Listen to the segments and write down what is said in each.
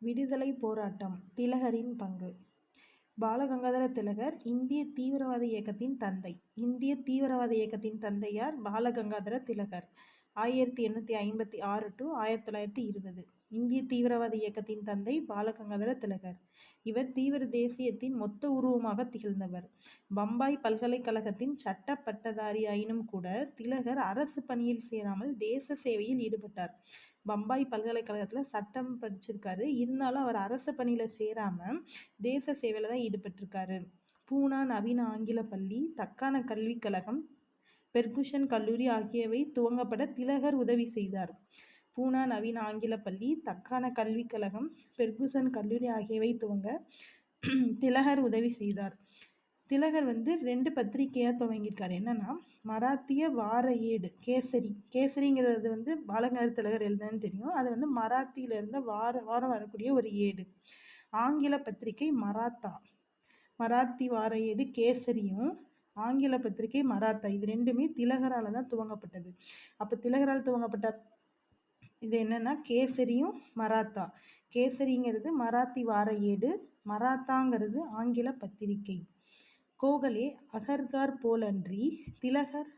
விடுதலை போராட்டம் திலகரின் பங்கு. பாலகங்காதர திலகர் இந்திய தீவிரவாத இயக்கத்தின் தந்தை. இந்திய தீவிரவாத இயக்கத்தின் தந்தை யார்? பாலகங்காதர திலகர். 1856 to 1920. இந்திய தீவிரவாத இயக்கத்தின் தந்தை பாலகங்காதர திலகர். இவர் தீவிர தேசியத்தின் மொத்த உருவமாக திகழ்ந்தவர். பம்பாய் பல்கலைக்கழகத்தின் சட்ட பட்டதாரி ஆயினும் கூட திலகர் அரசு பணியில் சேராமல் தேச சேவையில் ஈடுபட்டார். பம்பாய் பல்கலைக்கழகத்தில் சட்டம் படிச்சிருக்காரு. இருந்தாலும் அவர் அரசு பணியில் சேராமல் தேச சேவையில் தான் ஈடுபட்டிருக்காரு. பூனா நவீன ஆங்கில பள்ளி, தக்கான கல்விக் கழகம், பெர்குசன் கல்லூரி ஆகியவை துவங்கப்பட திலகர் உதவி செய்தார். பூனா நவீன ஆங்கில பள்ளி, தக்கான கல்விக் கழகம், பெர்குசன் கல்லூரி ஆகியவை துவங்க திலகர் உதவி செய்தார். திலகர் 2 பத்திரிகையாக துவங்கியிருக்காரு. என்னன்னா, மராத்திய வார ஏடு கேசரி. கேசரிங்கிறது பாலகங்காதர திலகர் எழுதுன்னு தெரியும். அது மராத்தியில இருந்த வாரம் வரக்கூடிய ஒரு ஏடு. ஆங்கில பத்திரிகை மராத்தா. மராத்தி வார ஏடு கேசரியும் ஆங்கில பத்திரிகை மராத்தா, இது ரெண்டுமே திலகரால் தான் துவங்கப்பட்டது. அப்போ திலகரால் துவங்கப்பட்ட இது என்னன்னா கேசரியும் மராத்தா. கேசரிங்கிறது மராத்தி வார ஏடு, மராத்தாங்கிறது ஆங்கில பத்திரிகை. கோகலே அகர்கார் போலன்றி திலகர்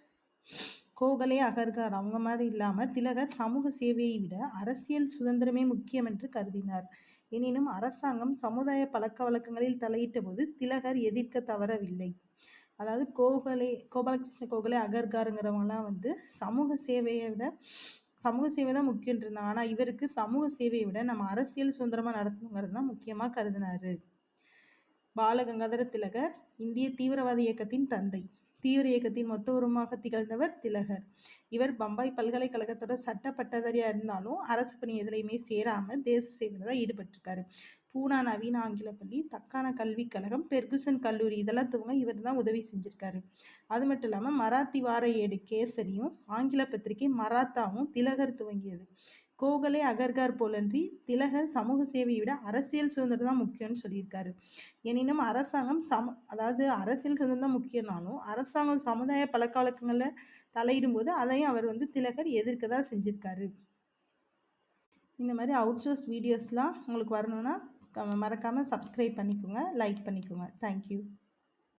கோகலே அகர்கார் அவங்க மாதிரி இல்லாமல் திலகர் சமூக சேவையை விட அரசியல் சுதந்திரமே முக்கியம் என்று கருதினார். எனினும் அரசாங்கம் சமுதாய பழக்க வழக்கங்களில் தலையிட்ட போது திலகர் எதிர்க்க தவறவில்லை. அதாவது கோபாலகிருஷ்ண கோகலே அகர்காருங்கிறவங்கலாம் சமூக சேவையை விட சமூக சேவை தான் முக்கியம் இருந்தாங்க. ஆனால் இவருக்கு சமூக சேவையை விட நம்ம அரசியல் சுதந்திரமாக நடத்தணுங்கிறது தான் முக்கியமாக கருதினார். பாலகங்காதர திலகர் இந்திய தீவிரவாத இயக்கத்தின் தந்தை. தீவிர இயக்கத்தின் மொத்த உருவமாக திகழ்ந்தவர் திலகர். இவர் பம்பாய் பல்கலைக்கழகத்தோட சட்ட பட்டதாரியாக இருந்தாலும் அரசு பணி எதுலையுமே சேராமல் தேச சேவையில் தான் ஈடுபட்டிருக்காரு. பூனா நவீன ஆங்கில பள்ளி, தக்கான கல்விக் கழகம், பெர்குசன் கல்லூரி இதெல்லாம் துவங்க இவர் தான் உதவி செஞ்சிருக்காரு. அது மட்டும் இல்லாமல் மராத்தி வார ஏடு கேசரியும் ஆங்கில பத்திரிகை மராத்தாவும் திலகர் துவங்கியது. கோகலே அகர்கார் போலன்றி திலகர் சமூக சேவையை விட அரசியல் சுதந்திரம் தான் முக்கியம்னு சொல்லியிருக்காரு. எனினும் அரசாங்கம் அதாவது அரசியல் சுதந்திரம் தான் முக்கியம்னாலும் அரசாங்கம் சமுதாய பழக்க வழக்கங்களில் தலையிடும் போது அதையும் அவர் திலகர் எதிர்க்க தான் செஞ்சுருக்காரு. இந்த மாதிரி அவுட்சோர்ஸ் வீடியோஸ்லாம் உங்களுக்கு வரணும்னா மறக்காமல் சப்ஸ்கிரைப் பண்ணிக்கோங்க, லைக் பண்ணிக்கோங்க. தேங்க்யூ.